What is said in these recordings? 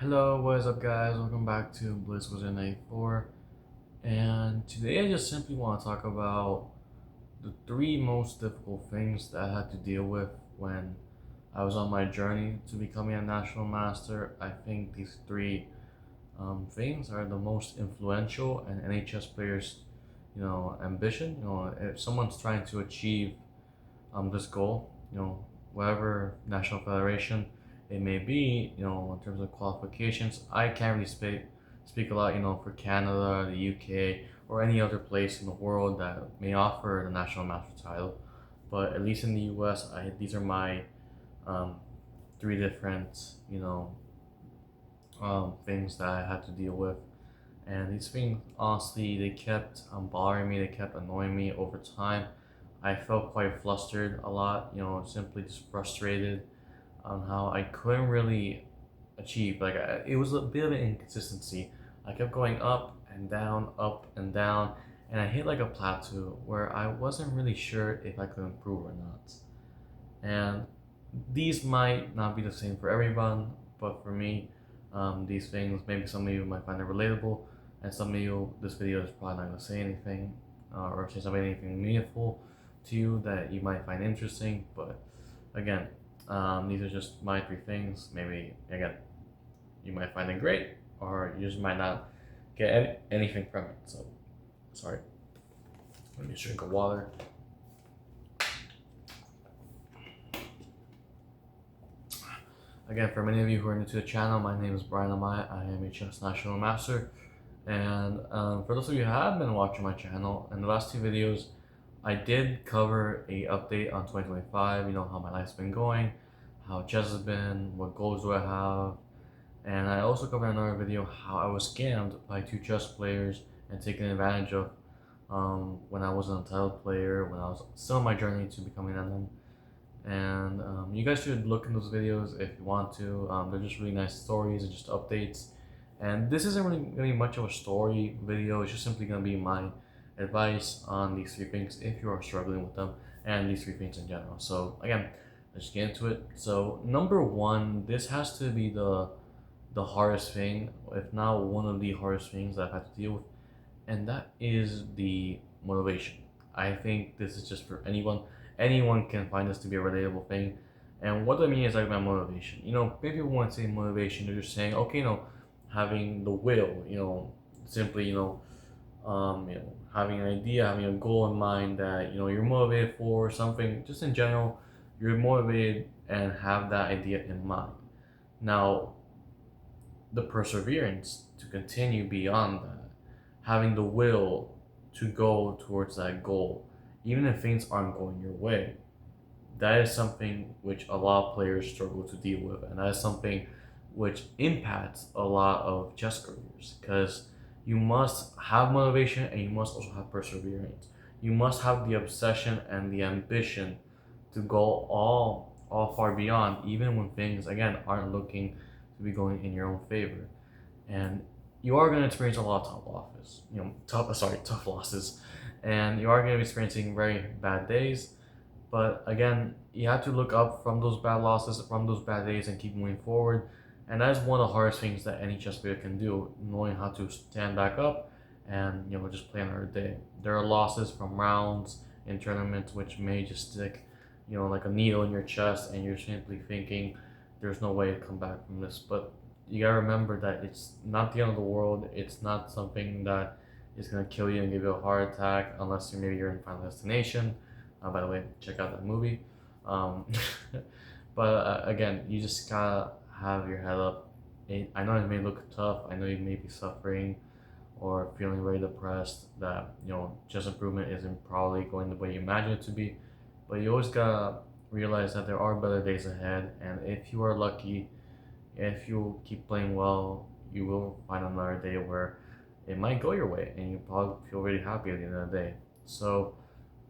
Hello, what is up guys? Welcome back to Bliss Wizard 94. And today I just simply want to talk about the three most difficult things that I had to deal with when I was on my journey to becoming a national master. I think these three things are the most influential and NHS players, ambition. If someone's trying to achieve this goal, whatever national federation it may be, in terms of qualifications. I can't really speak a lot, for Canada, the UK, or any other place in the world that may offer the national master title. But at least in the US, these are my um, three different, things that I had to deal with. And these things, honestly, they kept bothering me, they kept annoying me over time. I felt quite flustered a lot, simply just frustrated on how I couldn't really achieve. It was a bit of an inconsistency. I kept going up and down, and I hit like a plateau where I wasn't really sure if I could improve or not. And these might not be the same for everyone, but for me, these things, maybe some of you might find it relatable, and some of you, this video is probably not going to say anything or say something anything meaningful to you that you might find interesting. But again, these are just my three things. Maybe again, you might find it great, or you just might not get anything from it. So, sorry. Let me drink of water. Again, for many of you who are new to the channel, my name is Brian Amaya. I am a chess national master. And for those of you who have been watching my channel, in the last two videos, I did cover a update on 2025, how my life's been going, how chess has been, what goals do I have, and I also covered another video how I was scammed by two chess players and taken advantage of when I was an untitled player, when I was still on my journey to becoming an NM. And you guys should look in those videos if you want to. They're just really nice stories and just updates. And this isn't really going to be much of a story video. It's just simply going to be my advice on these three things if you are struggling with them, and these three things in general. So again, let's get into it. So number one, this has to be the hardest thing, if not one of the hardest things that I've had to deal with, and that is the motivation. I think this is just for anyone. Anyone can find this to be a relatable thing. And what I mean is like my motivation. Maybe people want to say motivation, they're just saying, okay, having the will, simply, having an idea, having a goal in mind that, you're motivated for something, just in general, you're motivated and have that idea in mind. Now, the perseverance to continue beyond that, having the will to go towards that goal, even if things aren't going your way. That is something which a lot of players struggle to deal with, and that is something which impacts a lot of chess careers, because you must have motivation and you must also have perseverance. You must have the obsession and the ambition to go all far beyond, even when things again aren't looking to be going in your own favor. And you are going to experience a lot of tough losses, and you are going to be experiencing very bad days. But again, you have to look up from those bad losses, from those bad days, and keep moving forward. And that is one of the hardest things that any chess player can do, knowing how to stand back up and just play another day. There are losses from rounds in tournaments which may just stick, like a needle in your chest, and you're simply thinking, "There's no way to come back from this." But you gotta remember that it's not the end of the world. It's not something that is gonna kill you and give you a heart attack, unless you're in Final Destination. By the way, check out that movie. Um, but again, you just gotta have your head up. I know it may look tough. I know you may be suffering or feeling very depressed that just improvement isn't probably going the way you imagine it to be. But you always gotta realize that there are better days ahead, and if you are lucky, if you keep playing well, you will find another day where it might go your way, and you probably feel really happy at the end of the day. So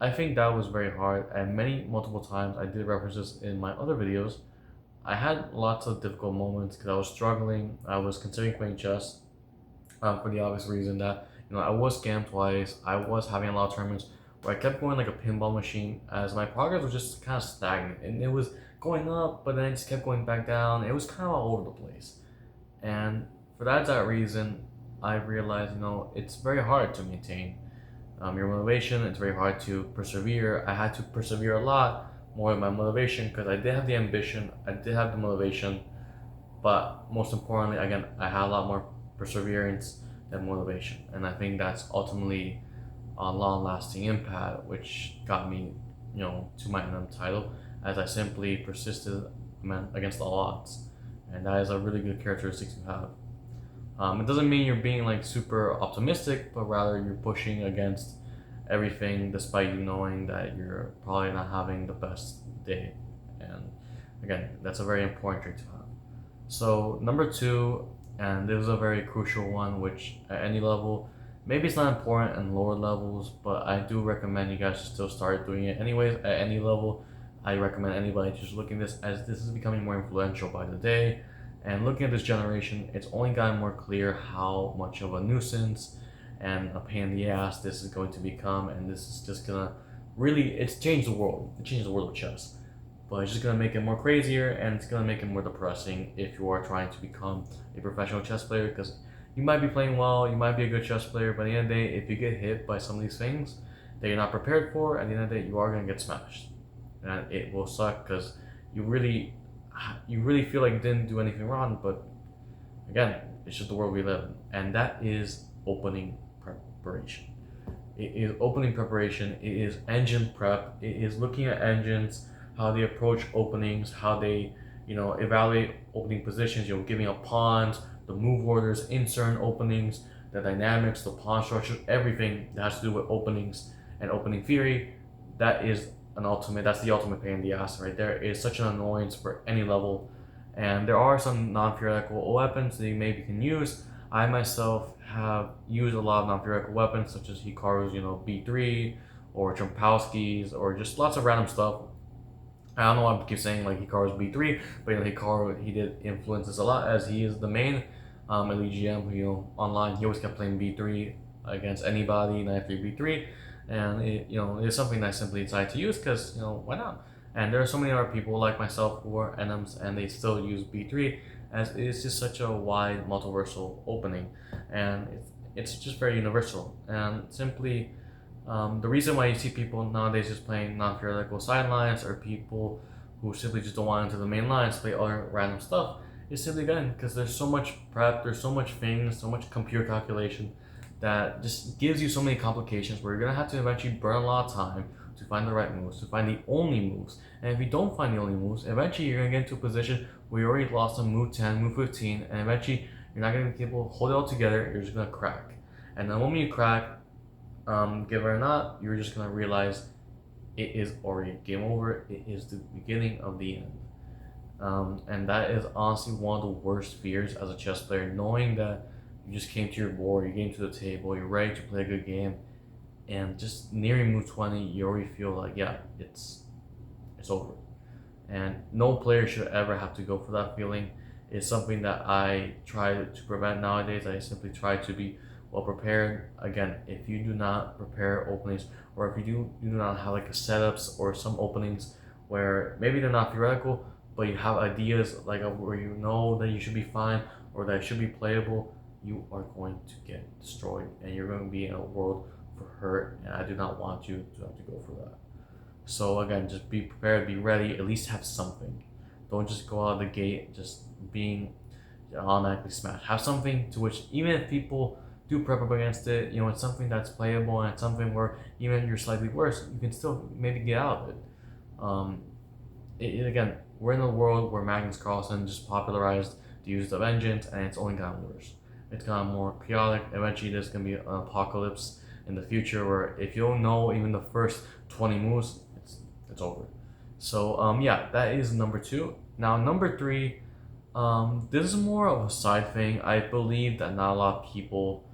I think that was very hard, and multiple times I did reference this in my other videos. I had lots of difficult moments because I was struggling. I was considering playing chess for the obvious reason that I was scammed twice. I was having a lot of tournaments where I kept going like a pinball machine, as my progress was just kind of stagnant, and it was going up, but then it just kept going back down. It was kind of all over the place. And for that reason, I realized, it's very hard to maintain your motivation. It's very hard to persevere. I had to persevere a lot more with my motivation because I did have the ambition, I did have the motivation, but most importantly, again, I had a lot more perseverance than motivation. And I think that's ultimately a long lasting impact, which got me, to my NM title as I simply persisted against all odds. And that is a really good characteristic to have. It doesn't mean you're being like super optimistic, but rather you're pushing against everything despite you knowing that you're probably not having the best day. And again, that's a very important trait to have. So, number two, and this is a very crucial one, which at any level, maybe it's not important in lower levels, but I do recommend you guys to still start doing it anyways at any level. I recommend anybody just looking at this as this is becoming more influential by the day. And looking at this generation, it's only gotten more clear how much of a nuisance and a pain in the ass this is going to become, and this is just gonna really, it's changed the world. It changed the world of chess, but it's just gonna make it more crazier, and it's gonna make it more depressing if you are trying to become a professional chess player, because you might be playing well, you might be a good chess player, but at the end of the day, if you get hit by some of these things that you're not prepared for, at the end of the day, you are gonna get smashed, and it will suck because you really feel like you didn't do anything wrong, but again, it's just the world we live in, and that is opening preparation. It is opening preparation. It is engine prep. It is looking at engines, how they approach openings, how they, evaluate opening positions. Giving up pawns, the move orders in certain openings, the dynamics, the pawn structure, everything that has to do with openings and opening theory. That is that's the ultimate pain in the ass right there. It is such an annoyance for any level. And there are some non-theoretical weapons that you maybe can use. I myself have used a lot of non-theoretical weapons such as Hikaru's, B3 or Champowski's or just lots of random stuff. I don't know why I keep saying like Hikaru's B3, but Hikaru, he did influence us a lot as he is the main elite GM who, online, he always kept playing B3 against anybody, knight 3 B3, and it's something that I simply decided to use because, why not? And there are so many other people like myself who are NMs and they still use B3 as it's just such a wide multiversal opening, and it's just very universal. And simply, the reason why you see people nowadays just playing non-theoretical sidelines or people who simply just don't want into the main lines play other random stuff is simply again because there's so much prep, there's so much things, so much computer calculation that just gives you so many complications where you're gonna have to eventually burn a lot of time to find the right moves, to find the only moves. And if you don't find the only moves, eventually you're gonna get into a position where you already lost on move 10, move 15, and eventually you're not gonna be able to hold it all together, you're just gonna crack. And the moment you crack, give it or not, you're just gonna realize it is already game over, it is the beginning of the end. And that is honestly one of the worst fears as a chess player, knowing that you just came to your board, you came to the table, you're ready to play a good game, and just nearing move 20, you already feel like, yeah, it's over. And no player should ever have to go for that feeling. It's something that I try to prevent nowadays. I simply try to be well prepared. Again, if you do not prepare openings, or if you do not have like a setups or some openings where maybe they're not theoretical, but you have ideas like where you know that you should be fine or that it should be playable, you are going to get destroyed and you're going to be in a world for hurt. And I do not want you to have to go for that. So again, just be prepared, be ready, at least have something. Don't just go out of the gate just being automatically smashed. Have something to which even if people do prep up against it, it's something that's playable and it's something where even if you're slightly worse, you can still maybe get out of it. Again, we're in a world where Magnus Carlsen just popularized the use of engines and it's only gotten worse. It's gotten more chaotic. Eventually there's going to be an apocalypse in the future where if you don't know even the first 20 moves, it's over. So yeah, that is number two. Now number three, this is more of a side thing. I believe that not a lot of people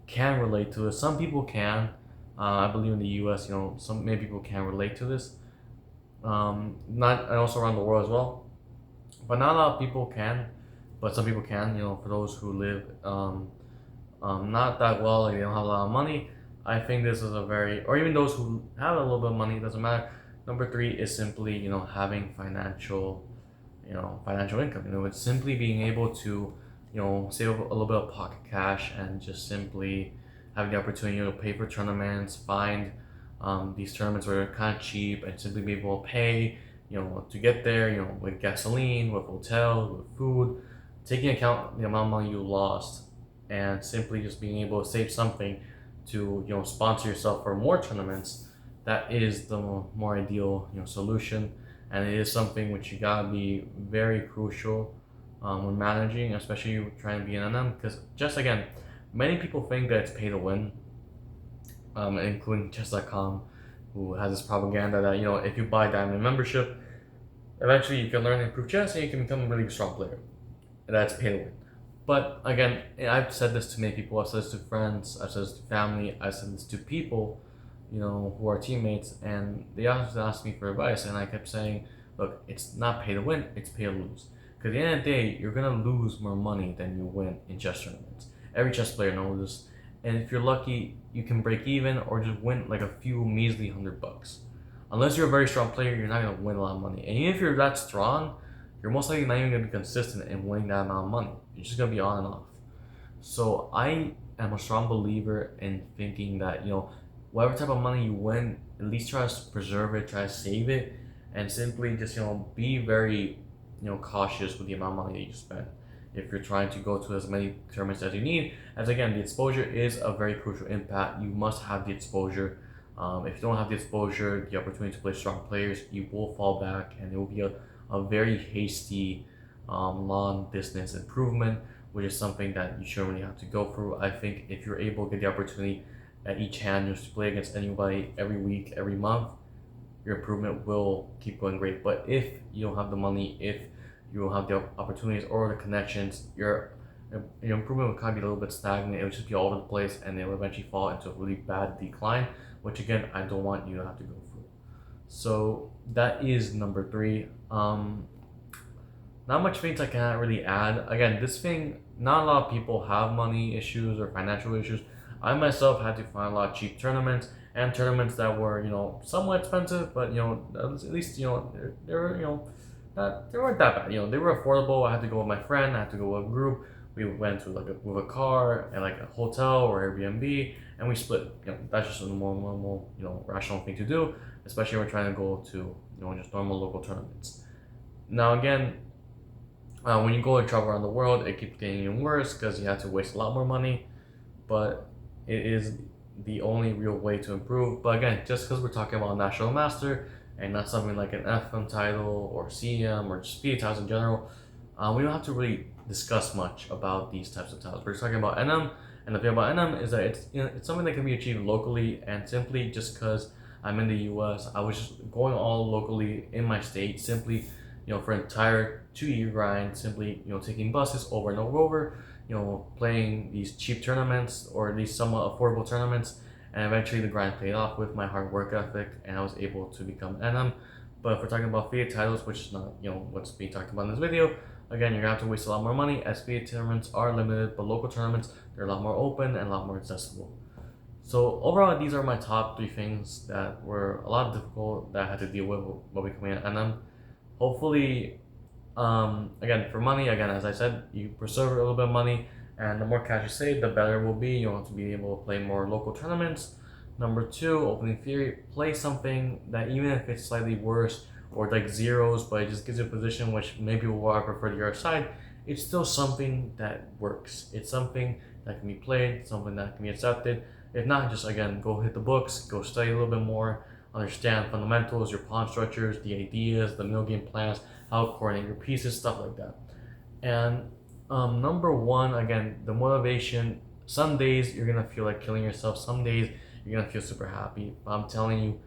can relate to this. Some people can. I believe in the U.S., many people can relate to this. Not and also around the world as well, but not a lot of people can. But some people can. For those who live not that well, like they don't have a lot of money. I think this is or even those who have a little bit of money, it doesn't matter. Number three is simply, having financial income. It's simply being able to save a little bit of pocket cash and just simply have the opportunity to pay for tournaments, find these tournaments where they're kind of cheap and simply be able to pay, to get there, with gasoline, with hotel, with food, taking account the amount of money you lost and simply just being able to save something to, sponsor yourself for more tournaments. That is the more ideal, solution. And it is something which you gotta be very crucial when managing, especially trying to be an NM, because just again, many people think that it's pay to win, including chess.com, who has this propaganda that if you buy diamond membership, eventually you can learn and improve chess and you can become a really strong player. And that's pay to win. But again, I've said this to many people. I've said this to friends. I've said this to family. I've said this to people, who are teammates, and they always ask me for advice, and I kept saying, look, it's not pay to win, it's pay to lose. Because at the end of the day, you're gonna lose more money than you win in chess tournaments. Every chess player knows this, and if you're lucky, you can break even or just win like a few measly $100. Unless you're a very strong player, you're not gonna win a lot of money. And even if you're that strong, you're most likely not even gonna be consistent in winning that amount of money. You're just gonna be on and off. So I am a strong believer in thinking that whatever type of money you win, at least try to preserve it, try to save it, and simply just be very cautious with the amount of money that you spend. If you're trying to go to as many tournaments as you need, as again, the exposure is a very crucial impact. You must have the exposure. If you don't have the exposure, the opportunity to play strong players, you will fall back, and it will be a very hasty, long distance improvement, which is something that you shouldn't really have to go through. I think if you're able to get the opportunity at each hand just to play against anybody every week, every month, your improvement will keep going great. But if you don't have the money, if you don't have the opportunities or the connections, your improvement will kind of be a little bit stagnant. It will just be all over the place, and it will eventually fall into a really bad decline, which again, I don't want you to have to go through. So that is number 3. Not much things I cannot really add. Again, this thing, not a lot of people have money issues or financial issues. I myself had to find a lot of cheap tournaments and tournaments that were, somewhat expensive, but at least they were, they weren't that bad. They were affordable. I had to go with my friend. I had to go with a group. We went to with a car and like a hotel or Airbnb, and we split. That's just a normal, rational thing to do, especially when we're trying to go to, just normal local tournaments. Now again, when you go and travel around the world, it keeps getting even worse because you have to waste a lot more money, but it is the only real way to improve. But again, just because we're talking about a national master and not something like an FM title or CM or just FIDE titles in general, we don't have to really discuss much about these types of titles. We're just talking about NM, and the thing about NM is that it's something that can be achieved locally, and simply just because I'm in the US, I was just going all locally in my state, simply for an entire 2-year grind, simply taking buses over and over, playing these cheap tournaments or at least somewhat affordable tournaments, and eventually the grind paid off with my hard work ethic, and I was able to become NM. But if we're talking about FIDE titles, which is not what's being talked about in this video, again, you're gonna have to waste a lot more money as FIDE tournaments are limited, but local tournaments, they're a lot more open and a lot more accessible. So overall, these are my top 3 things that were a lot difficult that I had to deal with while becoming an NM. Hopefully, again, for money, again, as I said, you preserve a little bit of money, and the more cash you save, the better it will be. You'll have to be able to play more local tournaments. Number 2, opening theory, play something that even if it's slightly worse or like zeros, but it just gives you a position which maybe will I prefer to your side, it's still something that works. It's something that can be played, something that can be accepted. If not, just again, go hit the books, go study a little bit more, understand fundamentals, your pawn structures, the ideas, the middle game plans, how to coordinate your pieces, stuff like that. And number 1, again, the motivation. Some days you're gonna feel like killing yourself. Some days you're gonna feel super happy. But I'm telling you,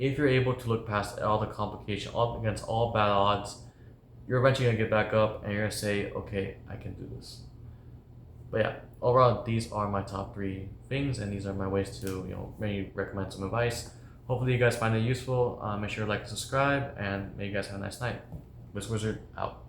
if you're able to look past all the complication, against all bad odds, you're eventually gonna get back up and you're gonna say, okay, I can do this. But yeah, overall, these are my top 3 things, and these are my ways to maybe recommend some advice. Hopefully you guys find it useful. Make sure to like and subscribe, and may you guys have a nice night. WizWizard out.